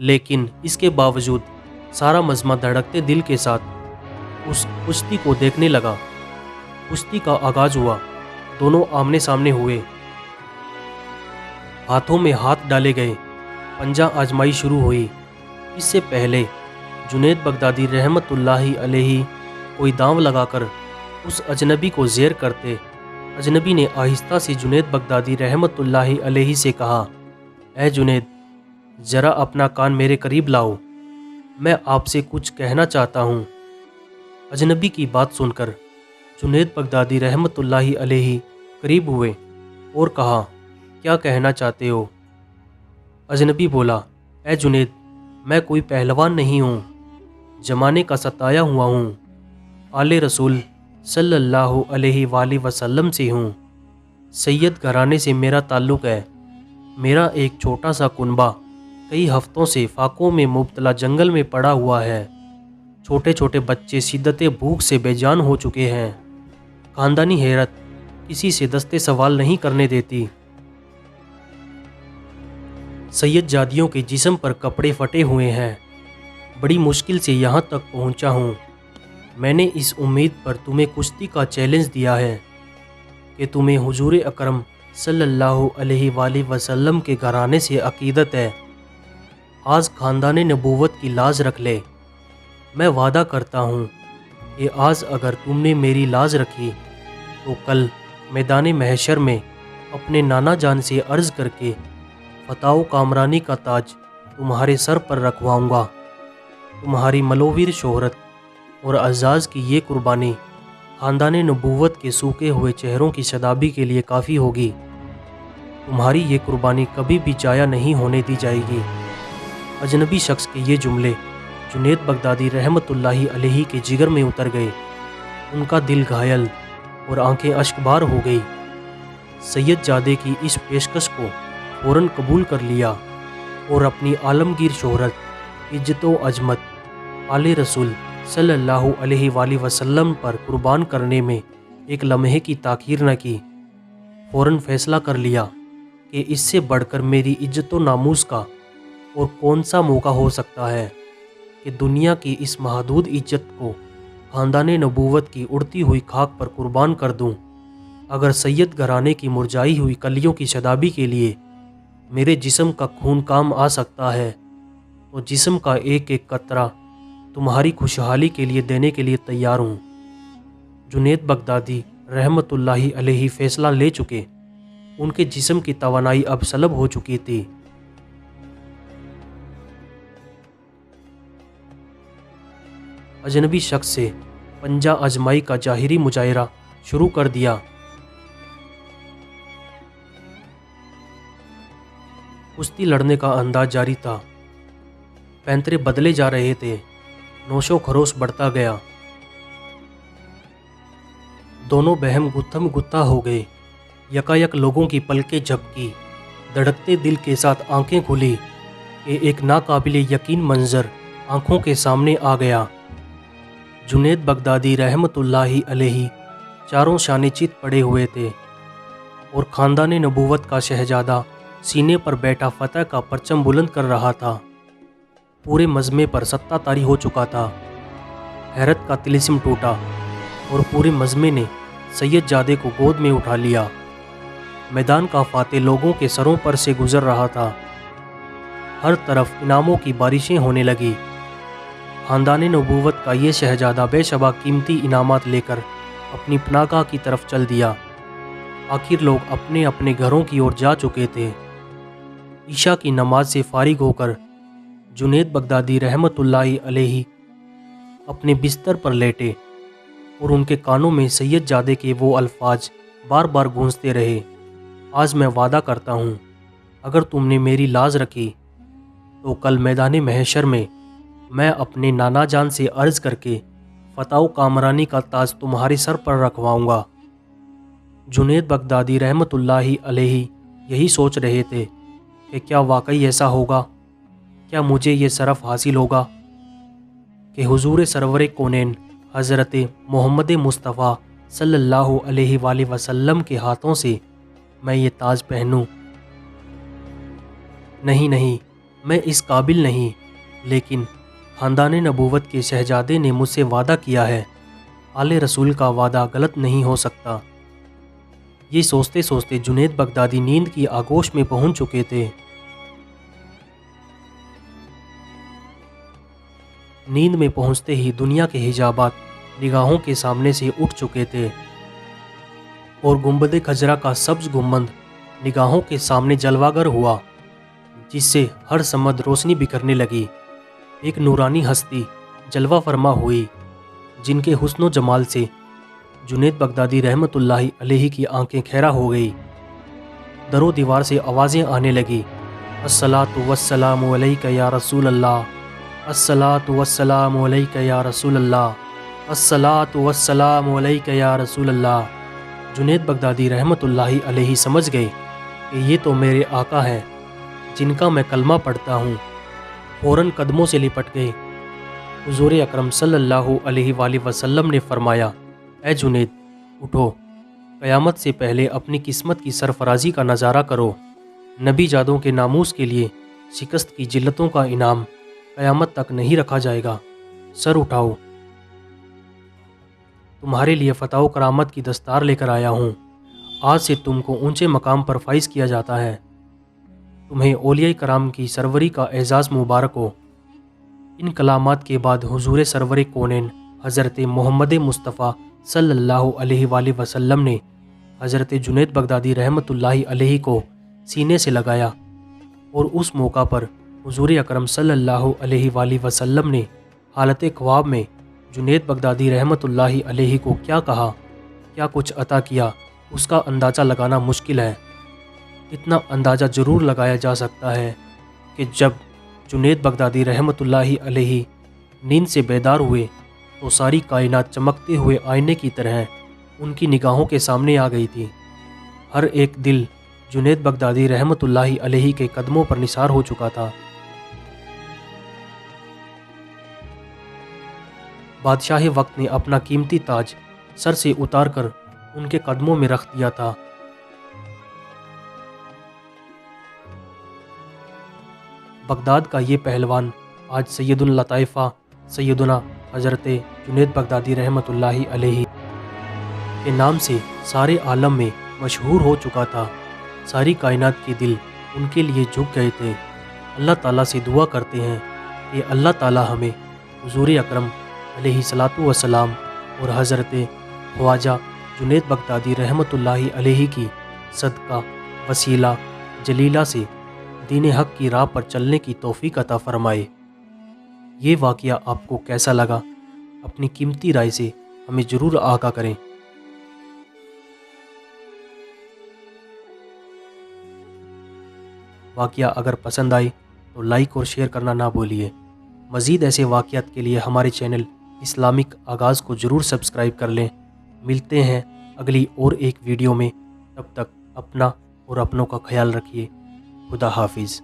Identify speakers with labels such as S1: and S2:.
S1: لیکن اس کے باوجود سارا مجمع دھڑکتے دل کے ساتھ اس کشتی کو دیکھنے لگا۔ کشتی کا آغاز ہوا، دونوں آمنے سامنے ہوئے، ہاتھوں میں ہاتھ ڈالے گئے، پنجہ آزمائی شروع ہوئی۔ اس سے پہلے جنید بغدادی رحمت اللہ علیہ کوئی داؤں لگا کر اس اجنبی کو زیر کرتے، اجنبی نے آہستہ سے جنید بغدادی رحمت اللہ علیہ سے کہا، اے جنید، ذرا اپنا کان میرے قریب لاؤ، میں آپ سے کچھ کہنا چاہتا ہوں۔ اجنبی کی بات سن کر جنید بغدادی رحمت اللہ علیہ قریب ہوئے اور کہا، کیا کہنا چاہتے ہو؟ اجنبی بولا، اے جنید، میں کوئی پہلوان نہیں ہوں، زمانے کا ستایا ہوا ہوں، آل رسول صلی اللہ علیہ وآلہ وسلم سے ہوں، سید گھرانے سے میرا تعلق ہے۔ میرا ایک چھوٹا سا کنبہ کئی ہفتوں سے فاقوں میں مبتلا جنگل میں پڑا ہوا ہے، چھوٹے چھوٹے بچے شدت بھوک سے بے جان ہو چکے ہیں، خاندانی حیرت کسی سے دستے سوال نہیں کرنے دیتی، سید جادیوں کے جسم پر کپڑے پھٹے ہوئے ہیں، بڑی مشکل سے یہاں تک پہنچا ہوں۔ میں نے اس امید پر تمہیں کشتی کا چیلنج دیا ہے کہ تمہیں حضور اکرم صلی اللہ علیہ وآلہ وسلم کے گھرانے سے عقیدت ہے، آج خاندان نبوت کی لاز رکھ لے۔ میں وعدہ کرتا ہوں کہ آج اگر تم نے میری لاز رکھی تو کل میدان محشر میں اپنے نانا جان سے عرض کر کے فتح و کامرانی کا تاج تمہارے سر پر رکھواؤں گا۔ تمہاری ملویر شہرت اور اعزاز کی یہ قربانی خاندان نبوت کے سوکھے ہوئے چہروں کی شادابی کے لیے کافی ہوگی۔ تمہاری یہ قربانی کبھی بھی ضائع نہیں ہونے دی جائے گی۔ اجنبی شخص کے یہ جملے جنید بغدادی رحمت اللہ علیہ کے جگر میں اتر گئے، ان کا دل گھائل اور آنکھیں اشک بار ہو گئی۔ سید جادے کی اس پیشکش کو فوراً قبول کر لیا اور اپنی عالمگیر شہرت، عزت و عظمت آل رسول صلی اللہ علیہ وآلہ وسلم پر قربان کرنے میں ایک لمحے کی تاخیر نہ کی۔ فوراً فیصلہ کر لیا کہ اس سے بڑھ کر میری عزت و ناموس کا اور کون سا موقع ہو سکتا ہے کہ دنیا کی اس محدود عزت کو خاندان نبوت کی اڑتی ہوئی خاک پر قربان کر دوں۔ اگر سید گھرانے کی مرجائی ہوئی کلیوں کی شادابی کے لیے میرے جسم کا خون کام آ سکتا ہے تو جسم کا ایک ایک قطرہ تمہاری خوشحالی کے لیے دینے کے لیے تیار ہوں۔ جنید بغدادی رحمت اللہ علیہ فیصلہ لے چکے، ان کے جسم کی توانائی اب سلب ہو چکی تھی۔ اجنبی شخص سے پنجہ آزمائی کا ظاہری مظاہرہ شروع کر دیا۔ کشتی لڑنے کا انداز جاری تھا، پینترے بدلے جا رہے تھے، نوش و خروش بڑھتا گیا، دونوں بہم گتھم گتھا ہو گئے۔ یکایک لوگوں کی پلکیں جھپکی، دھڑکتے دل کے ساتھ آنکھیں کھلی کہ ایک ناقابل یقین منظر آنکھوں کے سامنے آ گیا۔ جنید بغدادی رحمت اللہ علیہ چاروں شانے چت پڑے ہوئے تھے اور خاندان نبوت کا شہزادہ سینے پر بیٹھا فتح کا پرچم بلند کر رہا تھا۔ پورے مجمع پر ستہ طاری ہو چکا تھا، حیرت کا طلسم ٹوٹا اور پورے مجمع نے سید جادے کو گود میں اٹھا لیا۔ میدان کا فاتح لوگوں کے سروں پر سے گزر رہا تھا، ہر طرف انعاموں کی بارشیں ہونے لگی۔ خاندان نبوت کا یہ شہزادہ بے شبہ قیمتی انعامات لے کر اپنی پناہگاہ کی طرف چل دیا۔ آخر لوگ اپنے اپنے گھروں کی اور جا چکے تھے۔ عشاء کی نماز سے فارغ ہو کر جنید بغدادی رحمت اللہ علیہ اپنے بستر پر لیٹے اور ان کے کانوں میں سید جادے کے وہ الفاظ بار بار گونجتے رہے، آج میں وعدہ کرتا ہوں اگر تم نے میری لاز رکھی تو کل میدان محشر میں اپنے نانا جان سے عرض کر کے فتح و کامرانی کا تاج تمہارے سر پر رکھواؤں گا۔ جنید بغدادی رحمت اللہ علیہ یہی سوچ رہے تھے کہ کیا واقعی ایسا ہوگا؟ کیا مجھے یہ شرف حاصل ہوگا کہ حضور سرور کونین حضرت محمد مصطفیٰ صلی اللہ علیہ وآلہ وسلم کے ہاتھوں سے میں یہ تاج پہنوں؟ نہیں، میں اس قابل نہیں، لیکن خاندان نبوت کے شہزادے نے مجھ سے وعدہ کیا ہے، آل رسول کا وعدہ غلط نہیں ہو سکتا۔ یہ سوچتے سوچتے جنید بغدادی نیند کی آغوش میں پہنچ چکے تھے۔ نیند میں پہنچتے ہی دنیا کے حجابات نگاہوں کے سامنے سے اٹھ چکے تھے اور گنبد خضرا کا سبز گنبد نگاہوں کے سامنے جلواگر ہوا، جس سے ہر سمت روشنی بکھرنے لگی۔ ایک نورانی ہستی جلوہ فرما ہوئی، جن کے حسن و جمال سے جنید بغدادی رحمۃ اللہ علیہ کی آنکھیں کھیرا ہو گئی۔ در و دیوار سے آوازیں آنے لگی، الصلاۃ والسلام علیک یا رسول اللہ، الصلاۃ والسلام علیک یا رسول اللہ، الصلاۃ والسلام علیک یا رسول اللہ۔ جنید بغدادی رحمۃ اللہ علیہ سمجھ گئے کہ یہ تو میرے آقا ہیں جن کا میں کلمہ پڑھتا ہوں۔ فوراً قدموں سے لپٹ گئے۔ حضور اکرم صلی اللہ علیہ وآلہ وسلم نے فرمایا، اے جنید، اٹھو، قیامت سے پہلے اپنی قسمت کی سرفرازی کا نظارہ کرو۔ نبی جادوں کے ناموس کے لیے شکست کی جلتوں کا انعام قیامت تک نہیں رکھا جائے گا۔ سر اٹھاؤ، تمہارے لیے فتح و کرامت کی دستار لے کر آیا ہوں۔ آج سے تم کو اونچے مقام پر فائز کیا جاتا ہے۔ تمہیں اولیاء کرام کی سروری کا اعزاز مبارک ہو۔ ان کلامات کے بعد حضور سرور کونین حضرت محمد مصطفیٰ صلی اللہ علیہ وآلہ وسلم نے حضرت جنید بغدادی رحمۃ اللہ علیہ کو سینے سے لگایا، اور اس موقع پر حضور اکرم صلی اللہ علیہ وآلہ وسلم نے حالت خواب میں جنید بغدادی رحمۃ اللہ علیہ کو کیا کہا، کیا کچھ عطا کیا، اس کا اندازہ لگانا مشکل ہے۔ اتنا اندازہ ضرور لگایا جا سکتا ہے کہ جب جنید بغدادی رحمۃ اللہ علیہ نیند سے بیدار ہوئے تو ساری کائنات چمکتے ہوئے آئینے کی طرح ان کی نگاہوں کے سامنے آ گئی تھی۔ ہر ایک دل جنید بغدادی رحمۃ اللہ علیہ کے قدموں پر نثار ہو چکا تھا۔ بادشاہ وقت نے اپنا قیمتی تاج سر سے اتار کر ان کے قدموں میں رکھ دیا تھا۔ بغداد کا یہ پہلوان آج سید اللطائفہ سیدنا حضرت جنید بغدادی رحمۃ اللہ علیہ کے نام سے سارے عالم میں مشہور ہو چکا تھا۔ ساری کائنات کے دل ان کے لیے جھک گئے تھے۔ اللہ تعالیٰ سے دعا کرتے ہیں کہ اللہ تعالیٰ ہمیں حضور اکرم علیہ الصلاۃ والسلام اور حضرت خواجہ جنید بغدادی رحمۃ اللہ علیہ کی صدقہ وسیلہ جلیلہ سے دین حق کی راہ پر چلنے کی توفیق عطا فرمائے۔ یہ واقعہ آپ کو کیسا لگا؟ اپنی قیمتی رائے سے ہمیں ضرور آگاہ کریں۔ واقعہ اگر پسند آئے تو لائک اور شیئر کرنا نہ بھولیے۔ مزید ایسے واقعات کے لیے ہمارے چینل اسلامک آغاز کو ضرور سبسکرائب کر لیں۔ ملتے ہیں اگلی اور ایک ویڈیو میں، تب تک اپنا اور اپنوں کا خیال رکھیے۔ خدا حافظ۔